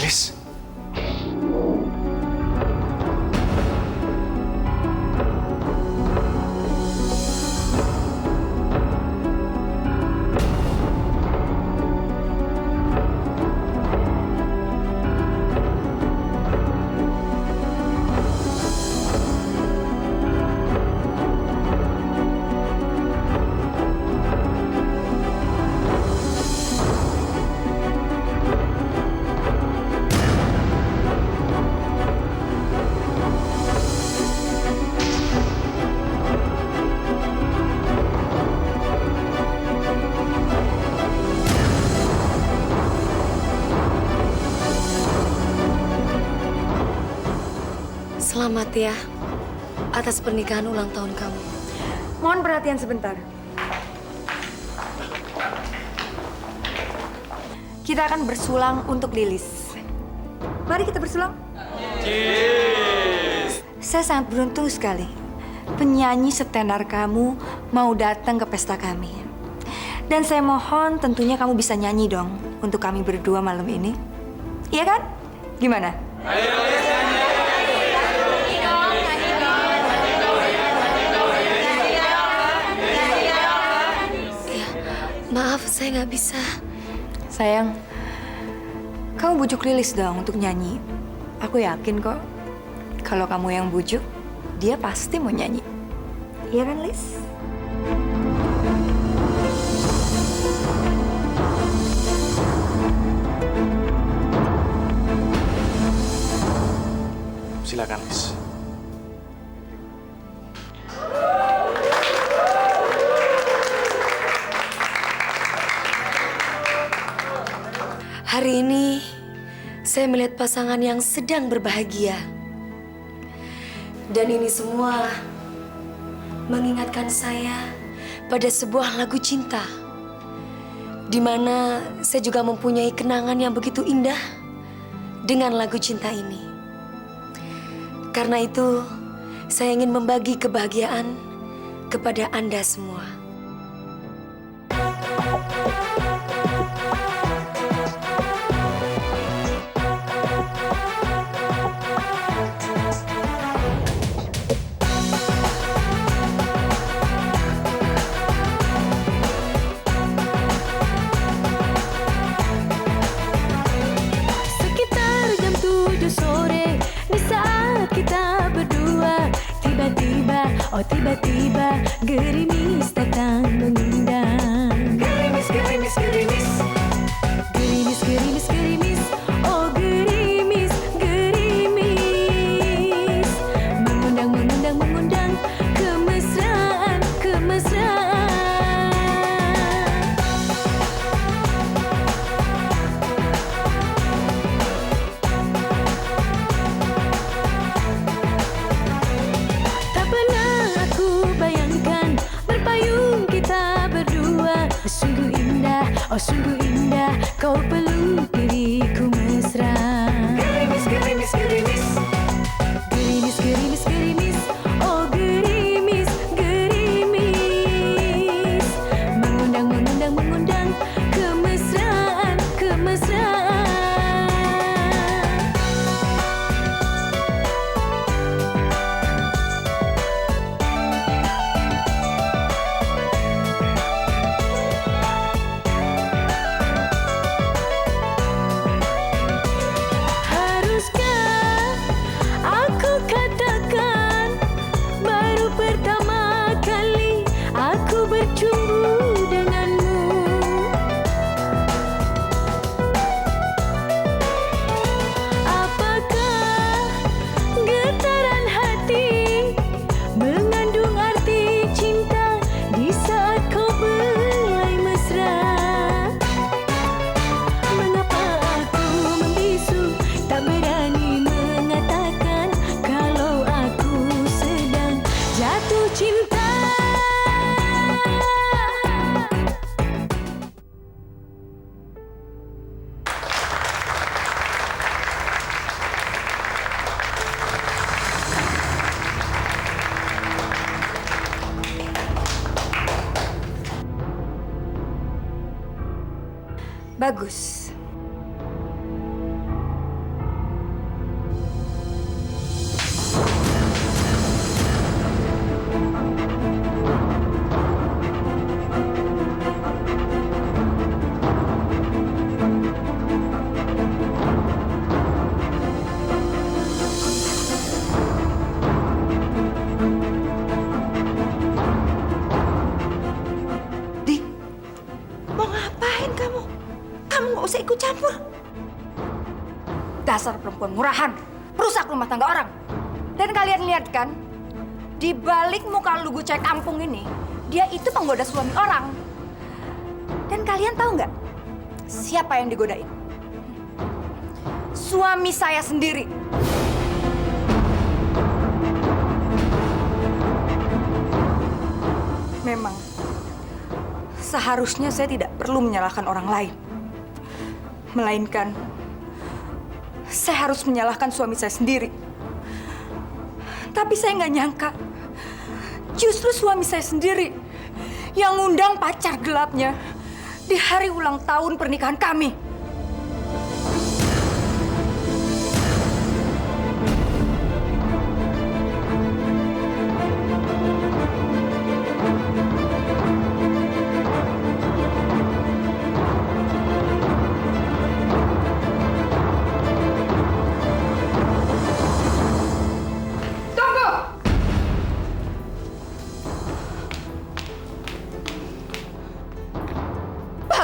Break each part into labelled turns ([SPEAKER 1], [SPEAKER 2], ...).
[SPEAKER 1] Lilis.
[SPEAKER 2] Selamat ya, atas pernikahan ulang tahun kamu.
[SPEAKER 3] Mohon perhatian sebentar. Kita akan bersulang untuk Lilis. Mari kita bersulang. Cheers! Saya sangat beruntung sekali. Penyanyi setenar kamu mau datang ke pesta kami. Dan saya mohon tentunya kamu bisa nyanyi dong untuk kami berdua malam ini. Iya kan? Gimana?
[SPEAKER 2] Maaf, saya nggak bisa.
[SPEAKER 3] Sayang, kamu bujuk Lilis dong untuk nyanyi. Aku yakin kok, kalau kamu yang bujuk, dia pasti mau nyanyi. Iya kan, Lis?
[SPEAKER 1] Silakan, Lis.
[SPEAKER 2] Hari ini, saya melihat pasangan yang sedang berbahagia. Dan ini semua mengingatkan saya pada sebuah lagu cinta, di mana saya juga mempunyai kenangan yang begitu indah dengan lagu cinta ini. Karena itu, saya ingin membagi kebahagiaan kepada Anda semua.
[SPEAKER 4] Tiba-tiba gerimis datang mengundang. Gerimis, gerimis, gerimis. Gerimis, gerimis, gerimis. Oh gerimis, gerimis. Mengundang, mengundang, mengundang. Kemesraan, kemesraan. Tak pernah bayangkan berpayung kita berdua. Sungguh indah, oh sungguh indah. Kau peluk diriku mesra. Gerimis, gerimis, gerimis. Gerimis, gerimis, gerimis. Oh gerimis, gerimis. Mengundang, mengundang, mengundang. Kemesraan, kemesraan. Bercumbu denganmu. Apakah getaran hati mengandung arti cinta di saat kau belai mesra? Mengapa aku membisu tak berani mengatakan kalau aku sedang jatuh cinta?
[SPEAKER 3] Bagus. Dasar perempuan murahan, perusak rumah tangga orang. Dan kalian lihat kan, di balik muka lugu cek kampung ini, dia itu penggoda suami orang. Dan kalian tahu nggak siapa yang digodain? Suami saya sendiri. Memang, seharusnya saya tidak perlu menyalahkan orang lain. Melainkan, saya harus menyalahkan suami saya sendiri. Tapi saya nggak nyangka, justru suami saya sendiri yang ngundang pacar gelapnya di hari ulang tahun pernikahan kami.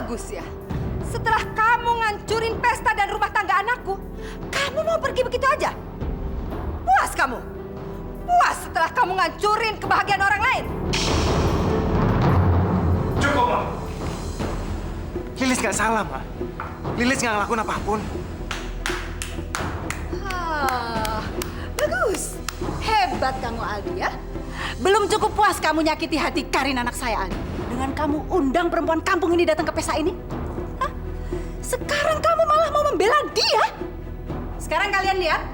[SPEAKER 3] Bagus ya. Setelah kamu ngancurin pesta dan rumah tangga anakku, kamu mau pergi begitu aja? Puas kamu? Puas setelah kamu ngancurin kebahagiaan orang lain?
[SPEAKER 1] Cukup, Ma. Lilis nggak salah, Ma. Lilis nggak ngelakuin apapun.
[SPEAKER 5] Bagus. Hebat kamu, Aldi ya. Belum cukup puas kamu nyakiti hati Karin anak saya, Aldi. Dengan kamu undang perempuan kampung ini datang ke pesta ini? Hah? Sekarang kamu malah mau membela dia? Sekarang kalian lihat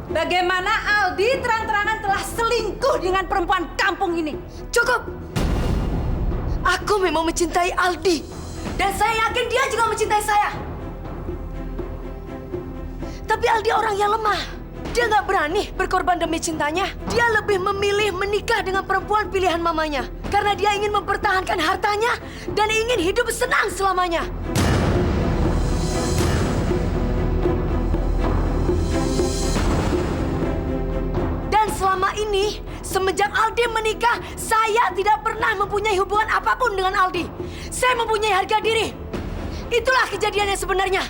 [SPEAKER 5] bagaimana Aldi terang-terangan telah selingkuh dengan perempuan kampung ini.
[SPEAKER 2] Cukup! Aku memang mencintai Aldi. Dan saya yakin dia juga mencintai saya. Tapi Aldi orang yang lemah. Dia nggak berani berkorban demi cintanya. Dia lebih memilih menikah dengan perempuan pilihan mamanya. Karena dia ingin mempertahankan hartanya dan ingin hidup senang selamanya. Dan selama ini, semenjak Aldi menikah, saya tidak pernah mempunyai hubungan apapun dengan Aldi. Saya mempunyai harga diri. Itulah kejadian yang sebenarnya.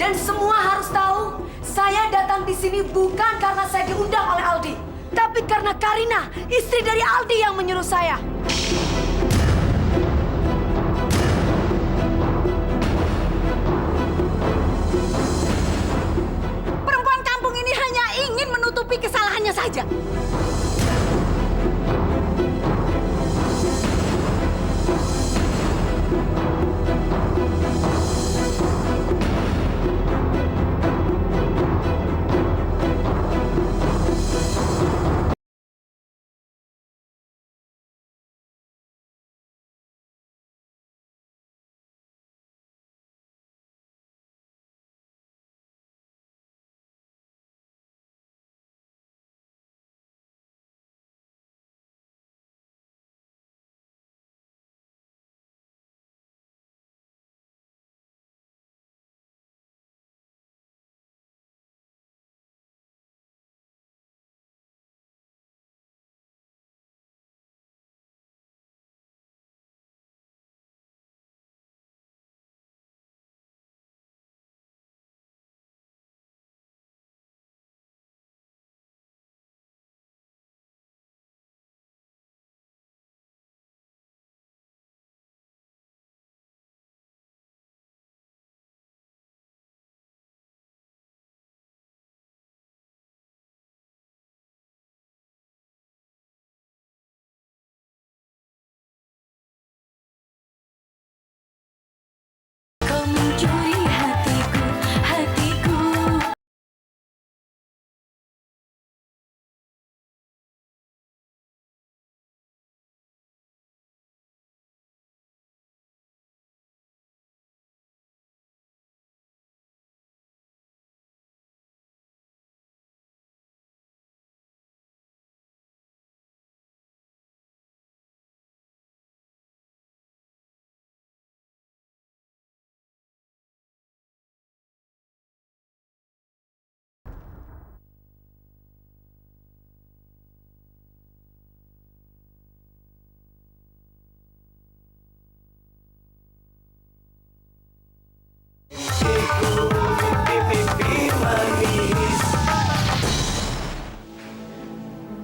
[SPEAKER 2] Dan semua harus tahu, saya datang di sini bukan karena saya diundang oleh Aldi, tapi karena Karina, istri dari Aldi yang menyuruh saya.
[SPEAKER 5] Perempuan kampung ini hanya ingin menutupi kesalahannya saja.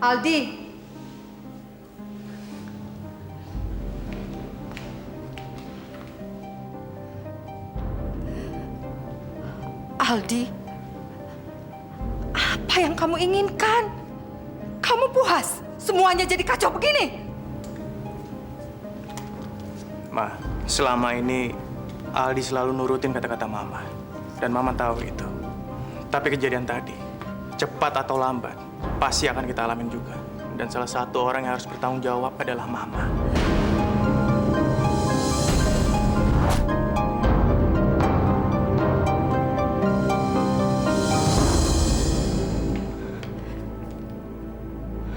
[SPEAKER 3] Aldi. Aldi. Apa yang kamu inginkan? Kamu puas? Semuanya jadi kacau begini?
[SPEAKER 1] Ma, selama ini Aldi selalu nurutin kata-kata Mama. Dan Mama tahu itu. Tapi kejadian tadi, cepat atau lambat, pasti akan kita alamin juga. Dan salah satu orang yang harus bertanggung jawab adalah Mama.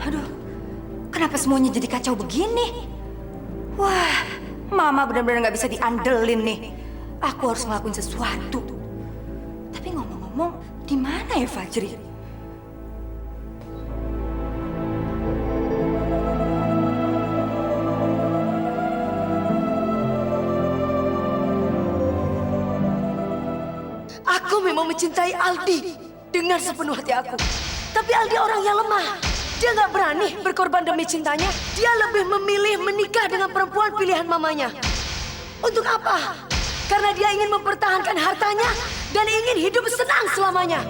[SPEAKER 3] Aduh, kenapa semuanya jadi kacau begini? Wah, Mama benar-benar nggak bisa diandelin nih. Aku harus ngelakuin sesuatu. Tapi ngomong-ngomong, di mana ya Fajri?
[SPEAKER 2] Aku memang mencintai Aldi dengan sepenuh hati aku. Tapi Aldi orang yang lemah. Dia nggak berani berkorban demi cintanya. Dia lebih memilih menikah dengan perempuan pilihan mamanya. Untuk apa? Karena dia ingin mempertahankan hartanya dan ingin hidup senang selamanya.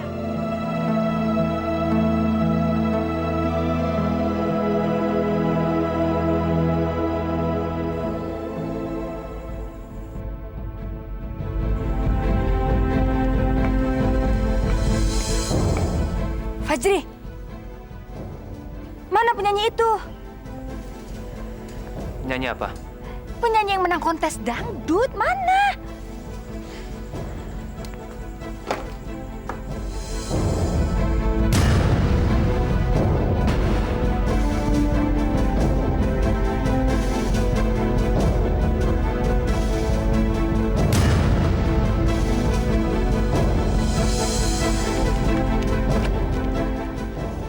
[SPEAKER 3] Fajri, mana penyanyi itu?
[SPEAKER 6] Nyanyi apa?
[SPEAKER 3] Penyanyi yang menang kontes dangdut, mana?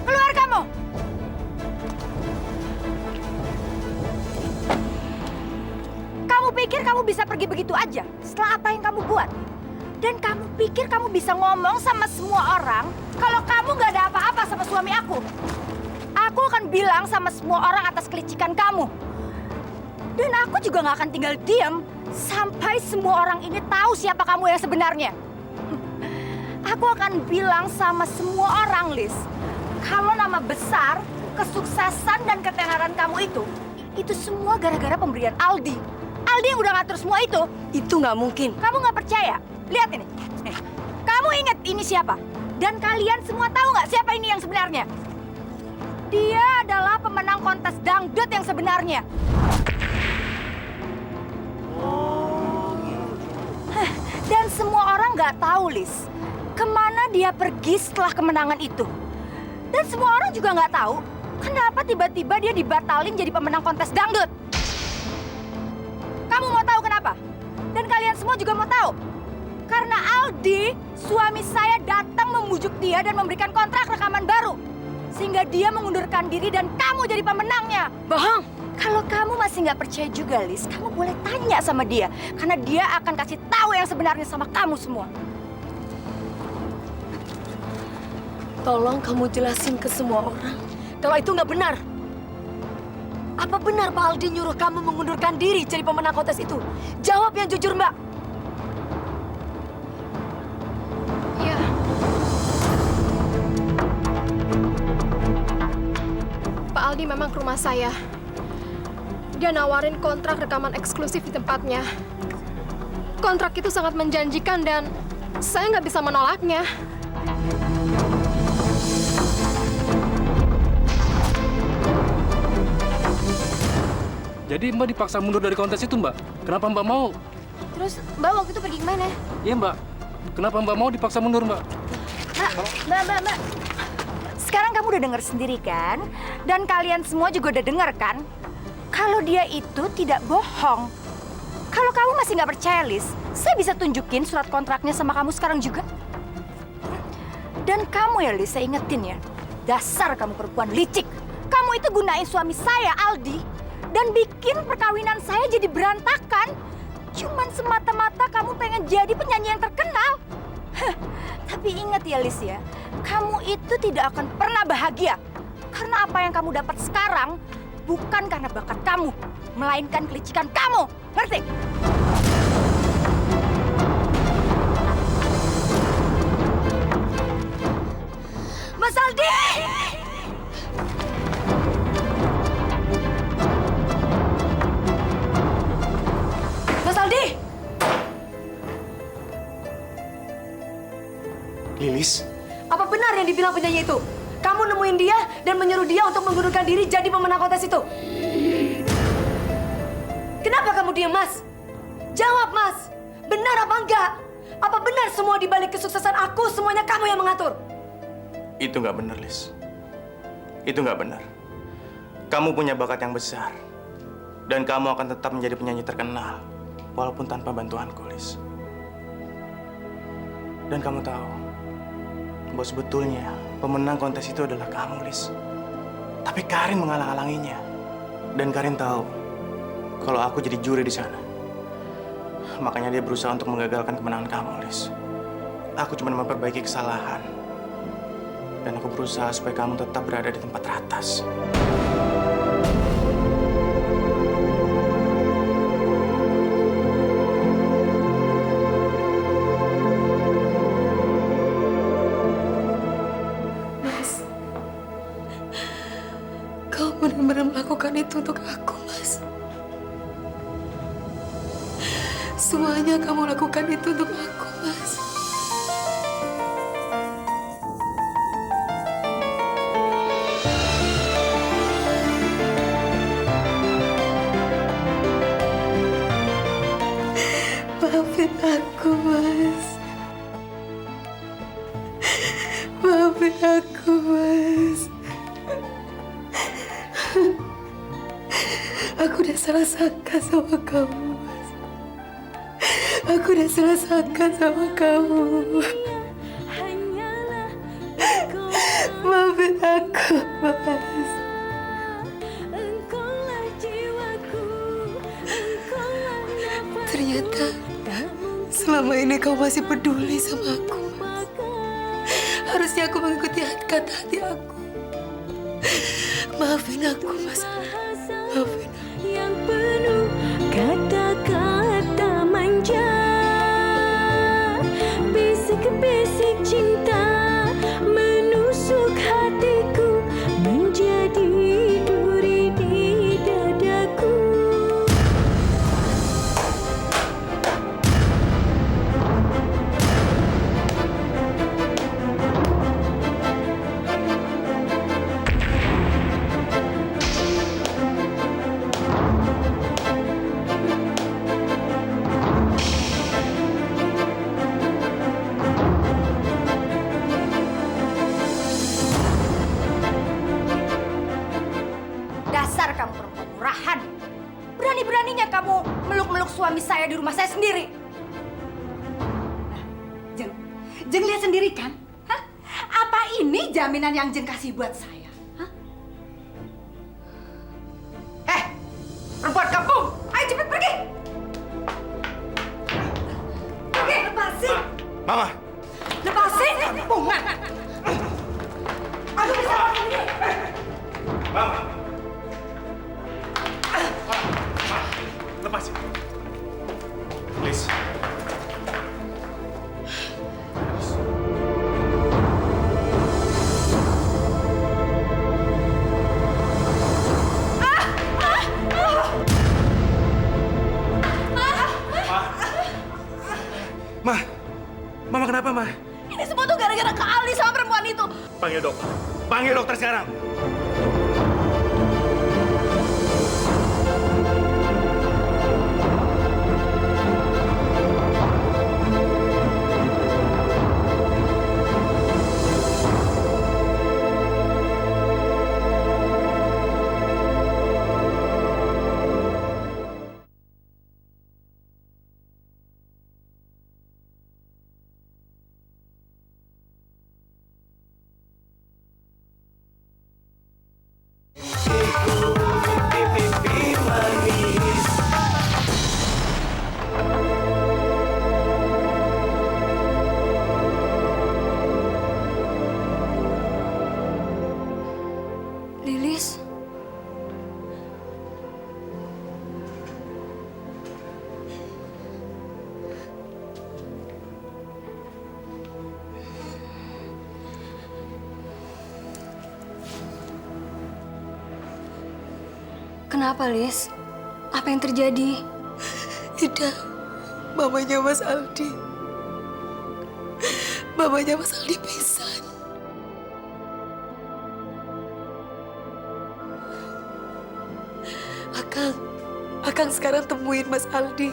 [SPEAKER 3] Keluar kamu! Kamu pikir kamu bisa pergi begitu aja setelah apa yang kamu buat? Dan kamu pikir kamu bisa ngomong sama semua orang kalau kamu nggak ada apa-apa sama suami aku? Aku akan bilang sama semua orang atas kelicikan kamu. Dan aku juga nggak akan tinggal diam sampai semua orang ini tahu siapa kamu yang sebenarnya. Aku akan bilang sama semua orang, Liz, kalau nama besar, kesuksesan dan ketenaran kamu itu semua gara-gara pemberian Aldi. Aldi yang udah ngatur semua itu.
[SPEAKER 2] Itu nggak mungkin.
[SPEAKER 3] Kamu nggak percaya? Lihat ini. Nih, kamu ingat ini siapa? Dan kalian semua tahu nggak siapa ini yang sebenarnya? Dia adalah pemenang kontes dangdut yang sebenarnya. Dan semua orang nggak tahu, Liz, kemana dia pergi setelah kemenangan itu. Dan semua orang juga nggak tahu kenapa tiba-tiba dia dibatalin jadi pemenang kontes dangdut. Kamu mau tahu kenapa? Dan kalian semua juga mau tahu? Karena Aldi, suami saya, datang membujuk dia dan memberikan kontrak rekaman baru. Sehingga dia mengundurkan diri dan kamu jadi pemenangnya.
[SPEAKER 2] Bohong.
[SPEAKER 3] Kalau kamu masih nggak percaya juga, Liz, kamu boleh tanya sama dia. Karena dia akan kasih tahu yang sebenarnya sama kamu semua.
[SPEAKER 2] Tolong kamu jelasin ke semua orang kalau itu nggak benar. Apa benar Pak Aldi nyuruh kamu mengundurkan diri jadi pemenang kontes itu? Jawab yang jujur, Mbak.
[SPEAKER 7] Iya. Pak Aldi memang ke rumah saya. Dia nawarin kontrak rekaman eksklusif di tempatnya. Kontrak itu sangat menjanjikan dan saya nggak bisa menolaknya.
[SPEAKER 8] Jadi Mbak dipaksa mundur dari kontes itu, Mbak? Kenapa Mbak mau?
[SPEAKER 7] Terus Mbak waktu itu pergi kemana?
[SPEAKER 8] Iya, Mbak. Kenapa Mbak mau dipaksa mundur, Mbak?
[SPEAKER 3] Mbak. Sekarang kamu udah dengar sendiri kan? Dan kalian semua juga udah dengar kan? Kalau dia itu tidak bohong. Kalau kamu masih nggak percaya, Liz, saya bisa tunjukin surat kontraknya sama kamu sekarang juga. Dan kamu ya, Liz, saya ingetin ya. Dasar kamu perempuan licik. Kamu itu gunain suami saya, Aldi. Dan bikin perkawinan saya jadi berantakan. Cuman semata-mata kamu pengen jadi penyanyi yang terkenal. Tapi ingat ya, Liz ya. Kamu itu tidak akan pernah bahagia. Karena apa yang kamu dapat sekarang bukan karena bakat kamu, melainkan kelicikan kamu. Ngerti? Mas Aldi! Mas Aldi!
[SPEAKER 1] Lilis,
[SPEAKER 2] Apa benar yang dibilang penyanyi itu? Kamu nemuin dia dan menyuruh dia untuk mengundurkan diri jadi pemenang kontes itu. Kenapa kamu diam, Mas? Jawab, Mas. Benar apa enggak? Apa benar semua di balik kesuksesan aku semuanya kamu yang mengatur?
[SPEAKER 1] itu nggak benar, Lis. Itu nggak benar. Kamu punya bakat yang besar. Dan kamu akan tetap menjadi penyanyi terkenal. Walaupun tanpa bantuanku, Lis. Dan kamu tahu, bahwa sebetulnya pemenang kontes itu adalah kamu, Lis. Tapi Karin menghalang-halanginya. Dan Karin tahu kalau aku jadi juri di sana. Makanya dia berusaha untuk menggagalkan kemenangan kamu, Lis. Aku cuma memperbaiki kesalahan. Dan aku berusaha supaya kamu tetap berada di tempat teratas.
[SPEAKER 2] Mas, kau benar-benar melakukan itu untuk aku, Mas. Semuanya kamu lakukan itu untuk aku, Mas. Maafin aku, Mas. Maafin aku, Mas. Aku udah salah sangka sama kamu, Mas. Aku udah salah sangka sama kamu.
[SPEAKER 4] Hanyalah engkau,
[SPEAKER 2] Maafin aku, Mas.
[SPEAKER 4] engkaulah jiwaku, engkaulah nafas.
[SPEAKER 2] Ternyata selama ini kau masih peduli sama aku, Mas. Harusnya aku mengikuti kata hati aku. Maafin aku, Mas. Maafin aku.
[SPEAKER 4] Yang penuh kata-kata manja, bisik-bisik cinta menusuk hatiku, menjadi duri di dadaku.
[SPEAKER 3] Dasar kamu perempuan murahan. Berani-beraninya kamu meluk-meluk suami saya di rumah saya sendiri.
[SPEAKER 5] Jeng, Jeng lihat sendiri kan? Hah? Apa ini jaminan yang Jeng kasih buat saya? Hah?
[SPEAKER 3] Perempuan kampung, ayo cepet pergi. Pergi, lepasin.
[SPEAKER 1] Mama!
[SPEAKER 3] Lepasin. Kampungan. Aku bisa ini.
[SPEAKER 1] Mama! Lepasin. Liz. Ma, Mama kenapa, Ma?
[SPEAKER 5] Ini semua tuh gara-gara Kak Ali sama perempuan itu.
[SPEAKER 1] Panggil dokter. Panggil dokter sekarang.
[SPEAKER 2] Kenapa, Lis? Apa yang terjadi?
[SPEAKER 6] Ida, mamanya Mas Aldi. Mamanya Mas Aldi pingsan. Akang sekarang temuin Mas Aldi.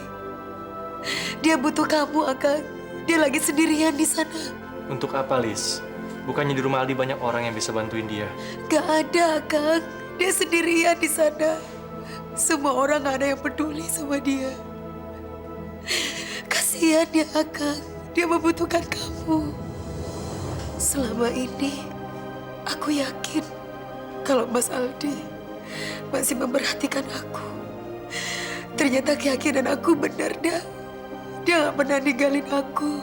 [SPEAKER 6] Dia butuh kamu, Akang. Dia lagi sendirian di sana.
[SPEAKER 9] Untuk apa, Lis? Bukannya di rumah Aldi banyak orang yang bisa bantuin dia?
[SPEAKER 6] Gak ada, Akang. Dia sendirian di sana. Semua orang gak ada yang peduli sama dia. Kasihan dia, Akang. Dia membutuhkan kamu. Selama ini, aku yakin kalau Mas Aldi masih memperhatikan aku. Ternyata keyakinan aku benar, dah. Dia gak pernah ninggalin aku.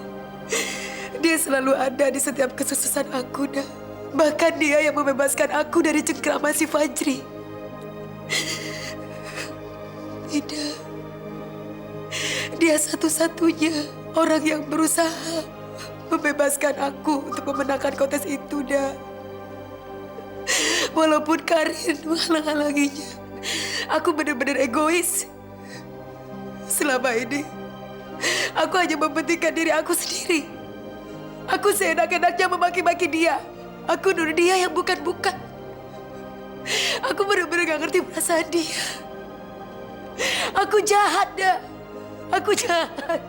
[SPEAKER 6] Dia selalu ada di setiap kesuksesan aku, dah. Bahkan dia yang membebaskan aku dari cengkraman si Fajri. Ida, dia satu-satunya orang yang berusaha membebaskan aku untuk memenangkan kontes itu, dah. Walaupun Karin menghalang-halanginya, aku benar-benar egois. Selama ini, aku hanya mementingkan diri aku sendiri. Aku seenak-enaknya memaki-maki dia. Aku nuduh dia yang bukan-bukan. Aku benar-benar gak ngerti perasaan dia. Aku jahat, dah. Aku jahat.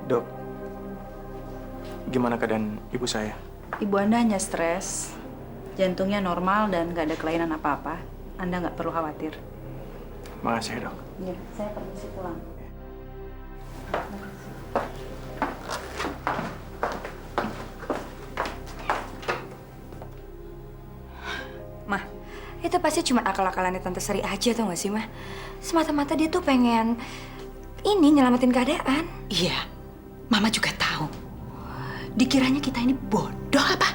[SPEAKER 1] Dok, gimana keadaan ibu saya?
[SPEAKER 10] Ibu Anda hanya stres, jantungnya normal dan nggak ada kelainan apa-apa. Anda nggak perlu khawatir.
[SPEAKER 1] Makasih, Dok.
[SPEAKER 10] Ya, saya permisi pulang.
[SPEAKER 3] Mah, itu pasti cuma akal-akalannya Tante Sari aja, tau gak sih, Mah? Semata-mata dia tuh pengen nyelamatin keadaan.
[SPEAKER 5] Iya, Mama juga tahu. Dikiranya kita ini bodoh apa?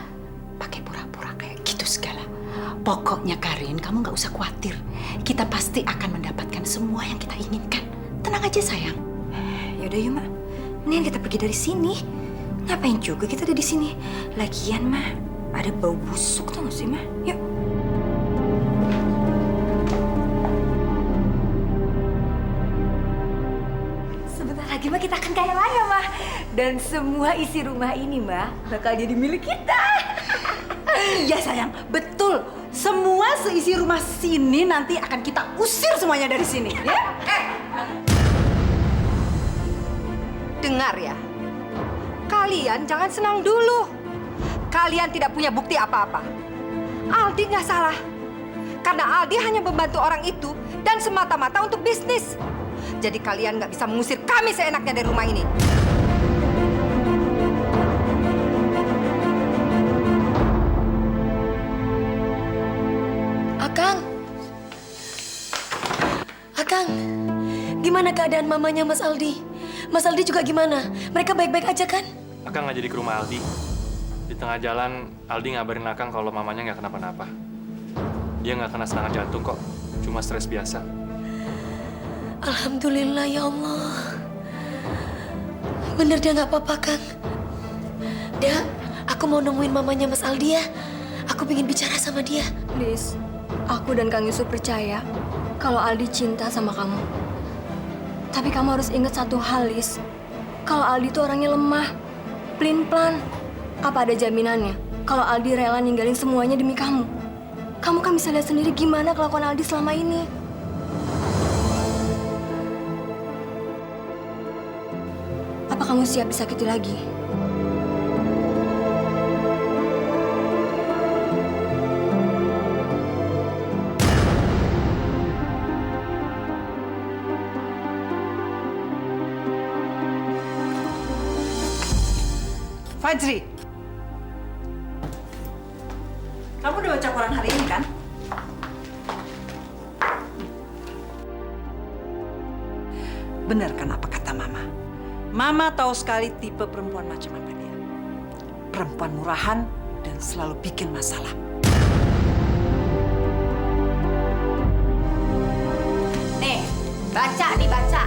[SPEAKER 5] Pakai pura-pura kayak gitu segala. Pokoknya Karin, kamu nggak usah khawatir. Kita pasti akan mendapatkan semua yang kita inginkan. Tenang aja sayang.
[SPEAKER 3] Yaudah yuk, Mak. Mendingan kita pergi dari sini. Ngapain juga kita ada di sini? Lagian, Mah, ada bau busuk, tau gak sih, Mah? Yuk. Sebentar lagi, Mah, kita akan kaya raya, Mah. Dan semua isi rumah ini, Mah, bakal jadi milik kita.
[SPEAKER 5] Iya sayang, betul. Semua seisi rumah sini nanti akan kita usir semuanya dari sini. Ya?
[SPEAKER 11] Dengar ya, kalian jangan senang dulu. Kalian tidak punya bukti apa-apa. Aldi nggak salah. Karena Aldi hanya membantu orang itu dan semata-mata untuk bisnis. Jadi kalian nggak bisa mengusir kami seenaknya dari rumah ini.
[SPEAKER 6] Akang, gimana keadaan mamanya Mas Aldi? Mas Aldi juga gimana? Mereka baik-baik aja kan?
[SPEAKER 9] Akang nggak jadi ke rumah Aldi. Di tengah jalan, Aldi ngabarin Akang kalau mamanya nggak kenapa-napa. Dia nggak kena serangan jantung kok, cuma stres biasa.
[SPEAKER 6] Alhamdulillah ya Allah. Bener dia nggak apa-apa, Kang. Dak, aku mau nemuin mamanya Mas Aldi ya. Aku pengen bicara sama dia.
[SPEAKER 2] Lis, aku dan Kang Yusuf percaya kalau Aldi cinta sama kamu. Tapi kamu harus ingat satu hal, Lis. Kalau Aldi itu orangnya lemah, pelin-pelan. Apa ada jaminannya kalau Aldi rela ninggalin semuanya demi kamu? Kamu kan bisa lihat sendiri gimana kelakuan Aldi selama ini. Apa kamu siap disakiti lagi?
[SPEAKER 5] Fajri, kamu udah baca koran hari ini kan? Benar kan apa kata Mama? Mama tahu sekali tipe perempuan macam apa dia. Perempuan murahan dan selalu bikin masalah.
[SPEAKER 11] Nih, baca nih baca.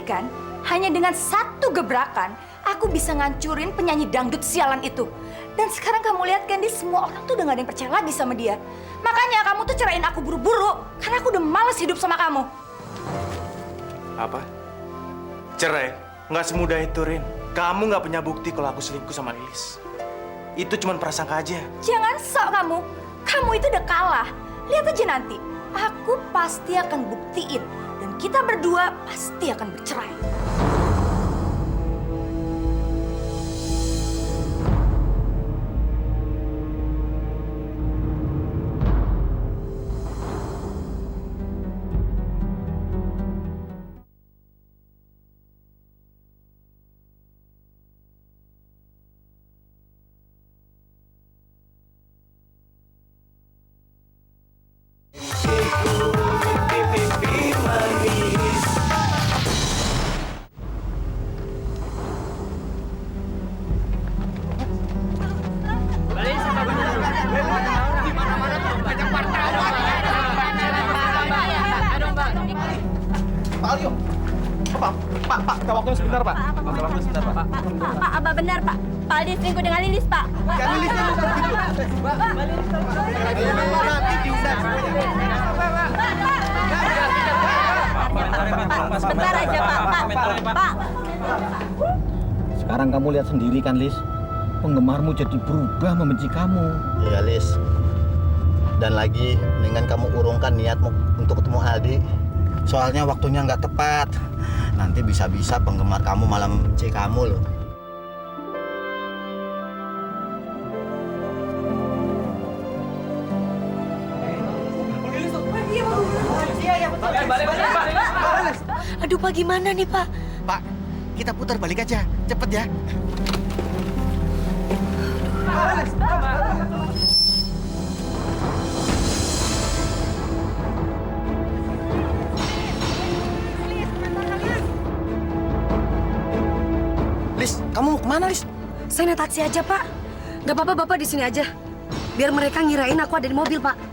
[SPEAKER 3] kan? Hanya dengan satu gebrakan, aku bisa ngancurin penyanyi dangdut sialan itu. Dan sekarang kamu lihat kan, semua orang tuh udah gak ada yang percaya lagi sama dia. Makanya kamu tuh cerain aku buru-buru, karena aku udah males hidup sama kamu.
[SPEAKER 1] Apa? Cerai? Nggak semudah itu, Rin. Kamu nggak punya bukti kalau aku selingkuh sama Lilis. Itu cuma prasangka aja.
[SPEAKER 3] Jangan sok kamu. Kamu itu udah kalah. Lihat aja nanti. Aku pasti akan buktiin. Dan kita berdua pasti akan bercerai.
[SPEAKER 1] Pak, kita waktunya sebentar, Pak.
[SPEAKER 4] Pak, apa benar, Pak? Pak Aldi selingkuh dengan Lilis, Pak.
[SPEAKER 1] Ya, Lilisnya bukan gitu.
[SPEAKER 4] Bentar aja, Pak. Pak.
[SPEAKER 12] Sekarang kamu lihat sendiri kan, Lis. Penggemarmu jadi berubah membenci kamu.
[SPEAKER 13] Iya, Lis. Dan lagi, mendingan kamu urungkan niatmu untuk ketemu Aldi. Soalnya waktunya nggak tepat. Nanti bisa-bisa penggemar kamu malah membenci kamu loh.
[SPEAKER 2] Aduh, Pak, gimana nih, Pak?
[SPEAKER 13] Pak, kita putar balik aja. Cepet ya. Lis, kamu mau kemana, Lis?
[SPEAKER 2] Saya naik taksi aja, Pak. Gak apa-apa, Bapak di sini aja. Biar mereka ngirain aku ada di mobil, Pak.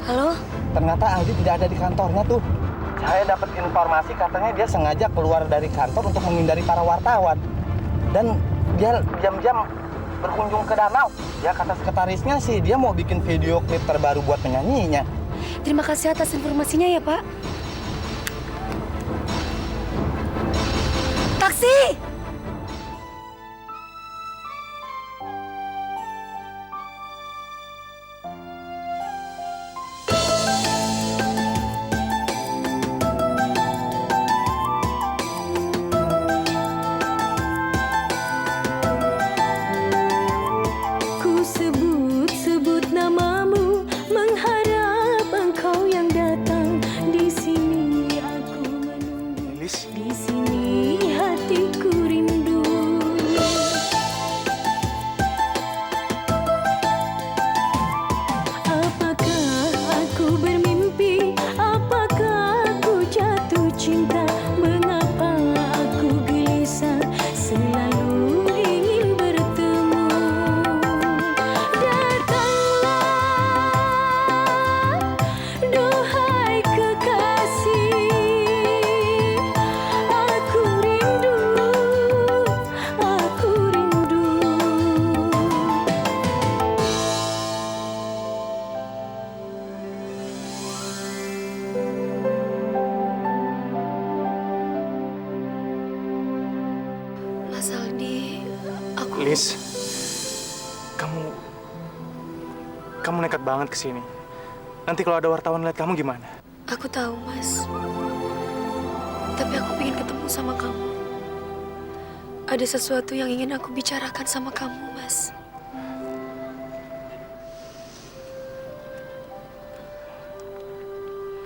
[SPEAKER 2] Halo?
[SPEAKER 12] Ternyata Aldi tidak ada di kantornya tuh. Saya dapat informasi katanya dia sengaja keluar dari kantor untuk menghindari para wartawan. Dan dia diam-diam berkunjung ke danau. Ya, kata sekretarisnya sih dia mau bikin video klip terbaru buat penyanyinya.
[SPEAKER 2] Terima kasih atas informasinya ya, Pak. Taksi!
[SPEAKER 4] Ku sebut-sebut namamu, mengharap engkau yang datang. Di sini aku menunggu.
[SPEAKER 1] Lilis,
[SPEAKER 4] Di sini hatiku rindu. Apakah aku bermimpi? Apakah aku jatuh cinta? Mengapa aku gelisah? Selalu ingin bertemu. Datanglah, duhai kekasih. Aku rindu, aku rindu.
[SPEAKER 2] Mas Aldi, aku...
[SPEAKER 1] Lis, kamu nekat banget ke sini. Nanti kalau ada wartawan lihat kamu gimana?
[SPEAKER 2] Aku tahu, Mas. Tapi aku ingin ketemu sama kamu. Ada sesuatu yang ingin aku bicarakan sama kamu, Mas.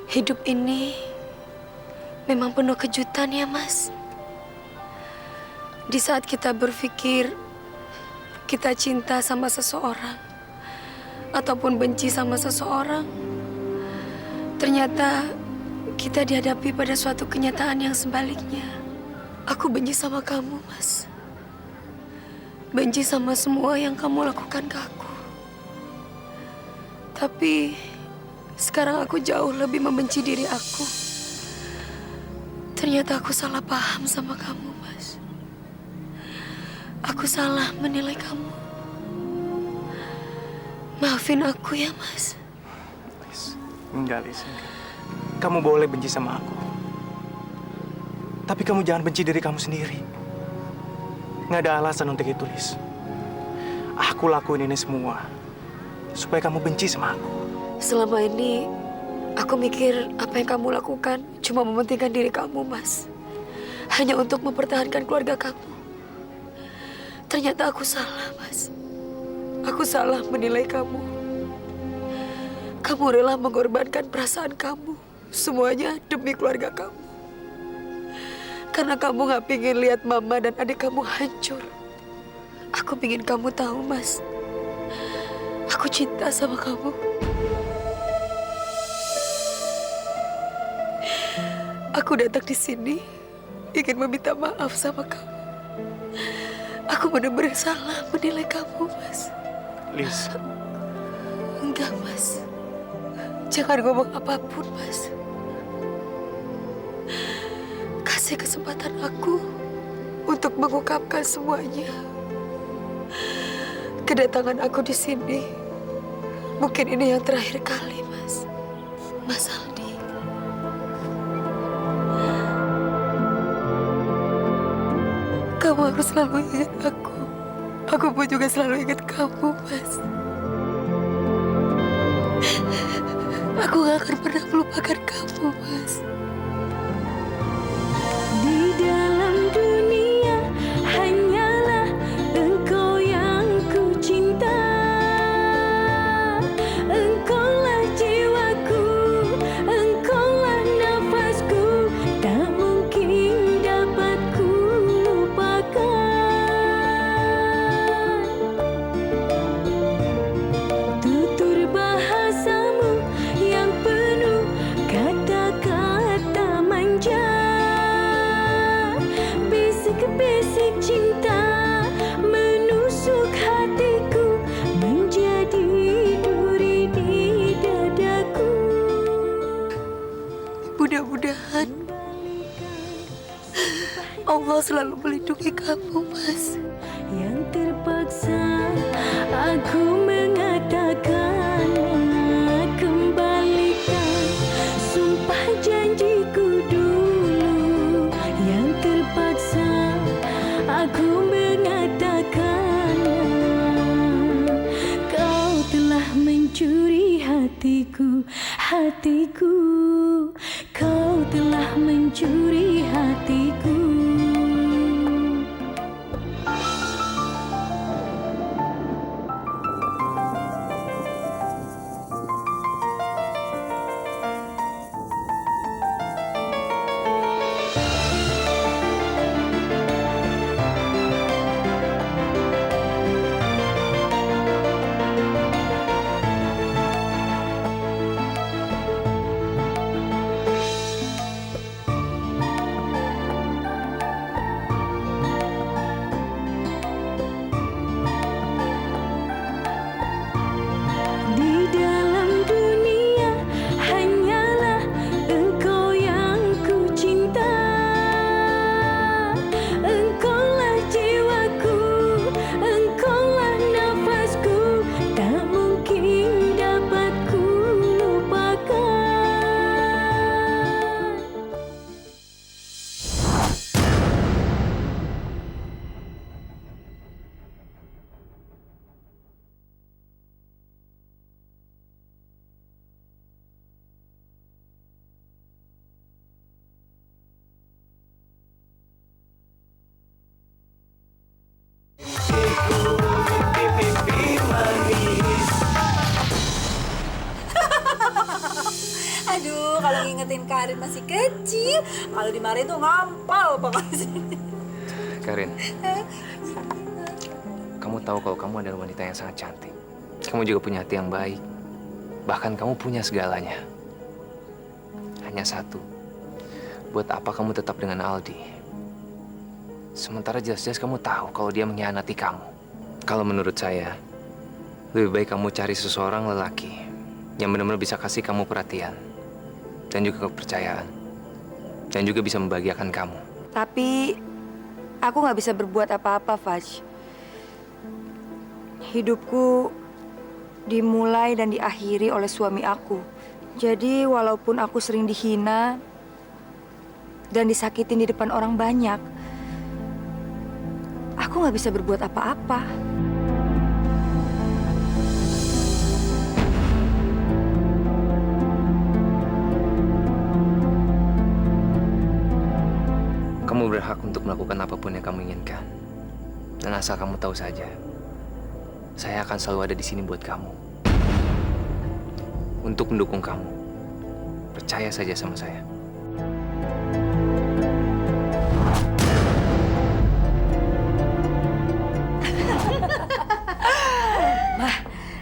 [SPEAKER 2] Hidup ini memang penuh kejutan ya, Mas. Di saat kita berpikir
[SPEAKER 6] kita cinta sama seseorang ataupun benci sama seseorang, ternyata kita dihadapi pada suatu kenyataan yang sebaliknya. Aku benci sama kamu, Mas. Benci sama semua yang kamu lakukan ke aku. Tapi sekarang aku jauh lebih membenci diri aku. Ternyata aku salah paham sama kamu, Mas. Aku salah menilai kamu. Maafin aku ya, Mas.
[SPEAKER 1] Lis, enggak, Lis. Enggak. Kamu boleh benci sama aku. Tapi kamu jangan benci diri kamu sendiri. Nggak ada alasan untuk itu, Lis. Aku lakuin ini semua supaya kamu benci sama aku.
[SPEAKER 6] Selama ini, aku mikir apa yang kamu lakukan cuma mementingkan diri kamu, Mas. Hanya untuk mempertahankan keluarga kamu. Ternyata aku salah, Mas. Aku salah menilai kamu. Kamu rela mengorbankan perasaan kamu. Semuanya demi keluarga kamu. Karena kamu gak pingin lihat mama dan adik kamu hancur. Aku pingin kamu tahu, Mas. Aku cinta sama kamu. Aku datang di sini ingin meminta maaf sama kamu. Aku benar-benar salah menilai kamu, Mas.
[SPEAKER 1] Lis.
[SPEAKER 6] Enggak, Mas. Jangan ngomong apapun, Mas. Kasih kesempatan aku untuk mengungkapkan semuanya. Kedatangan aku di sini mungkin ini yang terakhir kali, Mas. Mas Aldi. Kamu harus selalu ingat aku. Aku pun juga selalu ingat kamu, Mas. Aku gak akan pernah melupakan kamu, Mas.
[SPEAKER 14] Di dalam dunia hanyalah engkau yang ku cinta. Engkaulah jiwaku, engkaulah nafasku, tak mungkin dapat ku lupakan. Tutur bahasamu yang penuh kata-kata manja. Bisik-bisik cinta menusuk hatiku, menjadi duri di dadaku.
[SPEAKER 6] Mudah-mudahan Allah selalu melindungi kamu, Mas.
[SPEAKER 14] Yang terpaksa aku mengatakan, kembalikan sumpah janjiku dulu. Yang terpaksa aku mengatakan, kau telah mencuri hatiku, hatiku. Kau telah mencuri hatiku.
[SPEAKER 5] Aduh, kalau ngingetin Karin masih kecil, kalau dimarahin tuh ngampal pokoknya.
[SPEAKER 15] Karin, kamu tahu kalau kamu adalah wanita yang sangat cantik. Kamu juga punya hati yang baik. Bahkan kamu punya segalanya. Hanya satu. Buat apa kamu tetap dengan Aldi? Sementara jelas-jelas kamu tahu kalau dia mengkhianati kamu. Kalau menurut saya, lebih baik kamu cari seseorang lelaki yang benar-benar bisa kasih kamu perhatian dan juga kepercayaan dan juga bisa membahagiakan kamu.
[SPEAKER 3] Tapi aku nggak bisa berbuat apa-apa, Faj. Hidupku dimulai dan diakhiri oleh suami aku. Jadi walaupun aku sering dihina dan disakitin di depan orang banyak, aku nggak bisa berbuat apa-apa.
[SPEAKER 15] Kamu berhak untuk melakukan apapun yang kamu inginkan. Dan asal kamu tahu saja, saya akan selalu ada di sini buat kamu. Untuk mendukung kamu. Percaya saja sama saya.
[SPEAKER 3] Mah,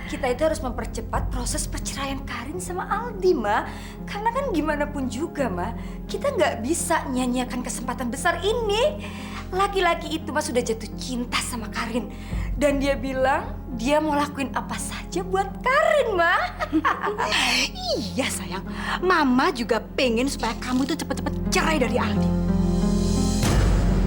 [SPEAKER 3] kita itu harus mempercepat proses perceraian Karin sama Aldi, Ma. Karena kan gimana pun juga, Ma, kita nggak bisa nyanyiakan kesempatan besar ini. Laki-laki itu, Ma, sudah jatuh cinta sama Karin. Dan dia bilang dia mau lakuin apa saja buat Karin, Ma.
[SPEAKER 5] Iya, sayang. Mama juga pengen supaya kamu tuh cepet-cepet cerai dari Aldi.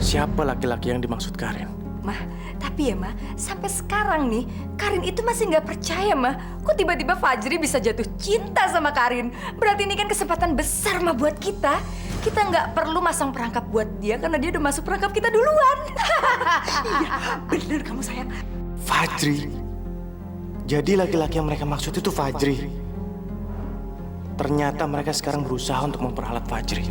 [SPEAKER 1] Siapa laki-laki yang dimaksud Karin?
[SPEAKER 3] Mah, tapi ya, Ma, sampai sekarang nih, Karin itu masih nggak percaya, Ma. Kok tiba-tiba Fajri bisa jatuh cinta sama Karin? Berarti ini kan kesempatan besar, Ma, buat kita. Kita nggak perlu masang perangkap buat dia karena dia udah masuk perangkap kita duluan.
[SPEAKER 5] Iya, bener kamu, sayang.
[SPEAKER 1] Fajri. Jadi laki-laki yang mereka maksud itu Fajri. Ternyata mereka sekarang berusaha untuk memperalat Fajri.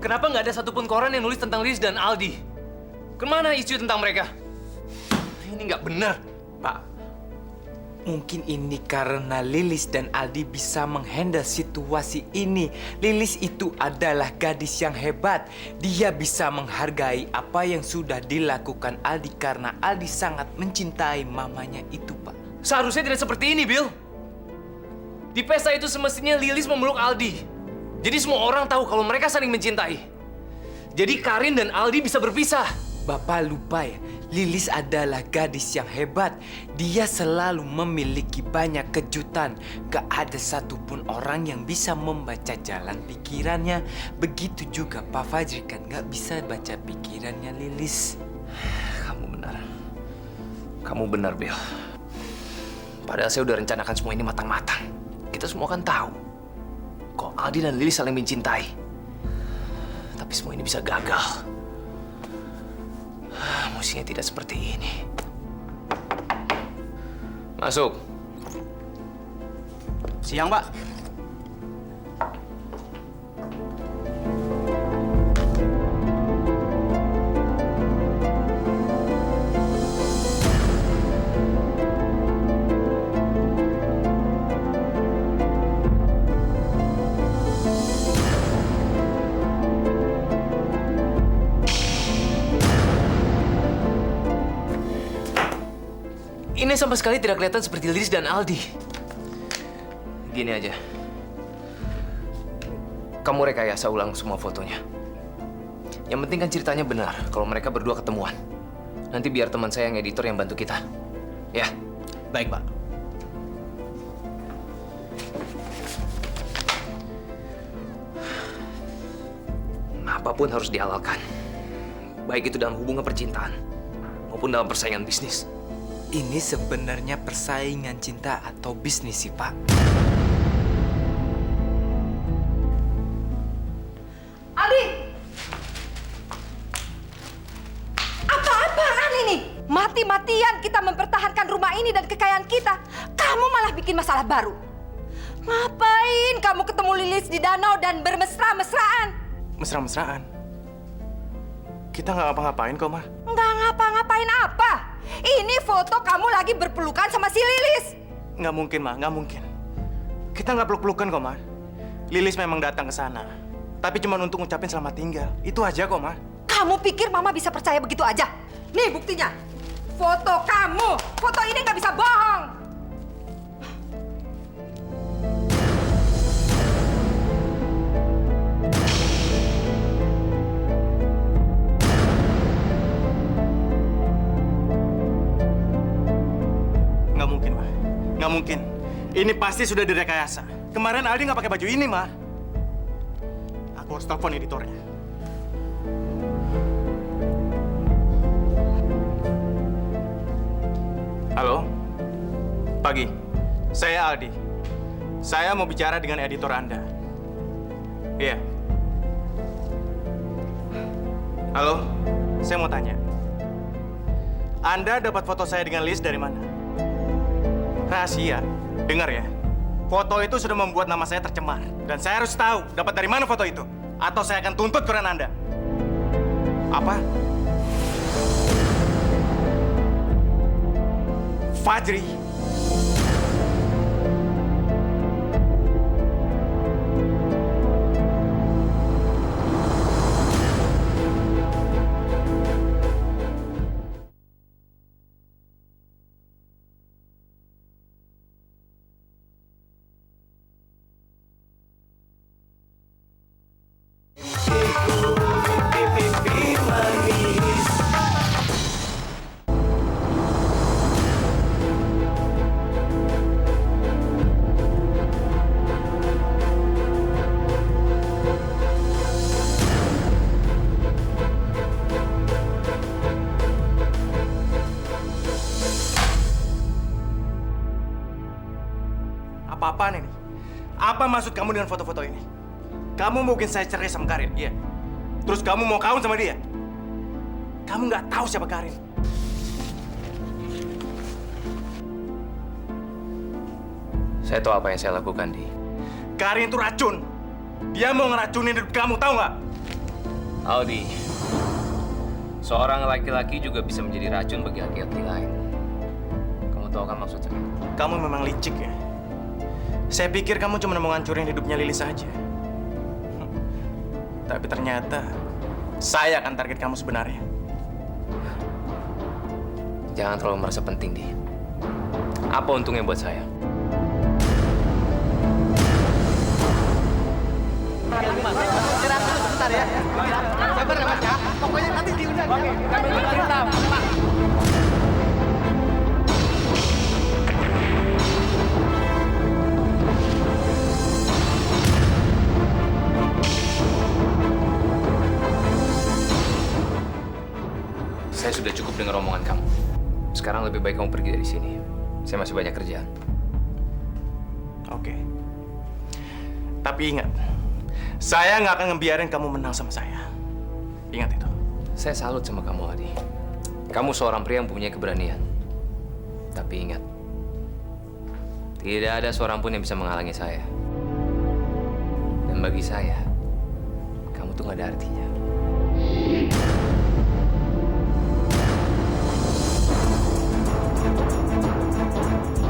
[SPEAKER 15] Kenapa nggak ada satupun koran yang nulis tentang Lilis dan Aldi? Kemana isu tentang mereka? Ini nggak benar.
[SPEAKER 16] Pak, mungkin ini karena Lilis dan Aldi bisa menghandle situasi ini. Lilis itu adalah gadis yang hebat. Dia bisa menghargai apa yang sudah dilakukan Aldi karena Aldi sangat mencintai mamanya itu, Pak.
[SPEAKER 15] Seharusnya tidak seperti ini, Bill. Di pesta itu semestinya Lilis memeluk Aldi. Jadi semua orang tahu kalau mereka saling mencintai. Jadi Karin dan Aldi bisa berpisah.
[SPEAKER 16] Bapak lupa ya, Lilis adalah gadis yang hebat. Dia selalu memiliki banyak kejutan. Gak ada satupun orang yang bisa membaca jalan pikirannya. Begitu juga Pak Fajri kan gak bisa baca pikirannya Lilis.
[SPEAKER 15] Kamu benar. Kamu benar, Bill. Padahal saya udah rencanakan semua ini matang-matang. Kita semua kan tahu kok Aldi dan Lilis saling mencintai. Tapi semua ini bisa gagal. Mestinya tidak seperti ini. Masuk.
[SPEAKER 12] Siang, Pak.
[SPEAKER 15] Ini sama sekali tidak kelihatan seperti Lilis dan Aldi. Gini aja. Kamu rekayasa ulang semua fotonya. Yang penting kan ceritanya benar kalau mereka berdua ketemuan. Nanti biar teman saya yang editor yang bantu kita. Ya?
[SPEAKER 12] Baik, Pak.
[SPEAKER 15] Apapun harus dihalalkan. Baik itu dalam hubungan percintaan maupun dalam persaingan bisnis.
[SPEAKER 16] Ini sebenarnya persaingan cinta atau bisnis sih, Pak?
[SPEAKER 11] Aldi! Apa-apaan ini? Mati-matian kita mempertahankan rumah ini dan kekayaan kita. Kamu malah bikin masalah baru. Ngapain kamu ketemu Lilis di danau dan bermesra-mesraan?
[SPEAKER 1] Mesra-mesraan? Kita nggak ngapa-ngapain kok, Ma.
[SPEAKER 11] Nggak ngapa-ngapain apa? Ini foto kamu lagi berpelukan sama si Lilis.
[SPEAKER 1] Nggak mungkin, Ma. Nggak mungkin. Kita nggak peluk-pelukan kok, Ma. Lilis memang datang ke sana. Tapi cuma untuk ngucapin selamat tinggal. Itu aja kok, Ma.
[SPEAKER 11] Kamu pikir Mama bisa percaya begitu aja? Nih buktinya. Foto kamu. Foto ini nggak bisa bohong.
[SPEAKER 1] Nggak mungkin, Ma. Nggak mungkin. Ini pasti sudah direkayasa. Kemarin Aldi nggak pakai baju ini, Ma. Aku harus telepon editornya. Halo? Pagi. Saya Aldi. Saya mau bicara dengan editor Anda. Iya. Halo? Saya mau tanya. Anda dapat foto saya dengan Lilis dari mana? Rahasia. Dengar ya. Foto itu sudah membuat nama saya tercemar. Dan saya harus tahu dapat dari mana foto itu. Atau saya akan tuntut koran Anda. Apa? Fajri. Apa-apaan ini? Apa maksud kamu dengan foto-foto ini? Kamu mungkin saya cerai sama Karin, iya. Terus kamu mau kawin sama dia? Kamu nggak tahu siapa Karin.
[SPEAKER 15] Saya tahu apa yang saya lakukan, Di.
[SPEAKER 1] Karin itu racun. Dia mau ngeracunin hidup kamu, tahu nggak?
[SPEAKER 15] Aldi, seorang laki-laki juga bisa menjadi racun bagi laki-laki lain. Kamu tahu kan maksud saya?
[SPEAKER 1] Kamu memang licik ya. Saya pikir kamu cuma mau ngancurin hidupnya Lilis saja. Tapi ternyata saya akan target kamu sebenarnya.
[SPEAKER 15] Jangan terlalu merasa penting, Di. Apa untungnya buat saya?
[SPEAKER 12] Istirahat dulu sebentar ya. Sabar ya, Mas ya. Pokoknya nanti diundang. Oke, kami cerita, Pak.
[SPEAKER 15] Saya sudah cukup dengar omongan kamu. Sekarang lebih baik kamu pergi dari sini. Saya masih banyak kerjaan.
[SPEAKER 1] Oke. Tapi ingat, saya nggak akan ngebiarin kamu menang sama saya. Ingat itu.
[SPEAKER 15] Saya salut sama kamu, Adi. Kamu seorang pria yang punya keberanian. Tapi ingat, tidak ada seorang pun yang bisa menghalangi saya. Dan bagi saya, kamu tuh nggak ada artinya.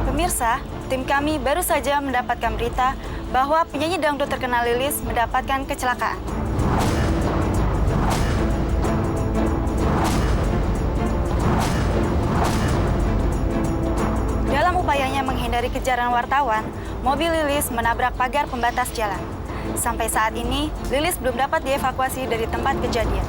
[SPEAKER 17] Pemirsa, tim kami baru saja mendapatkan berita bahwa penyanyi dangdut terkenal Lilis mendapatkan kecelakaan. Dalam upayanya menghindari kejaran wartawan, mobil Lilis menabrak pagar pembatas jalan. Sampai saat ini, Lilis belum dapat dievakuasi dari tempat kejadian.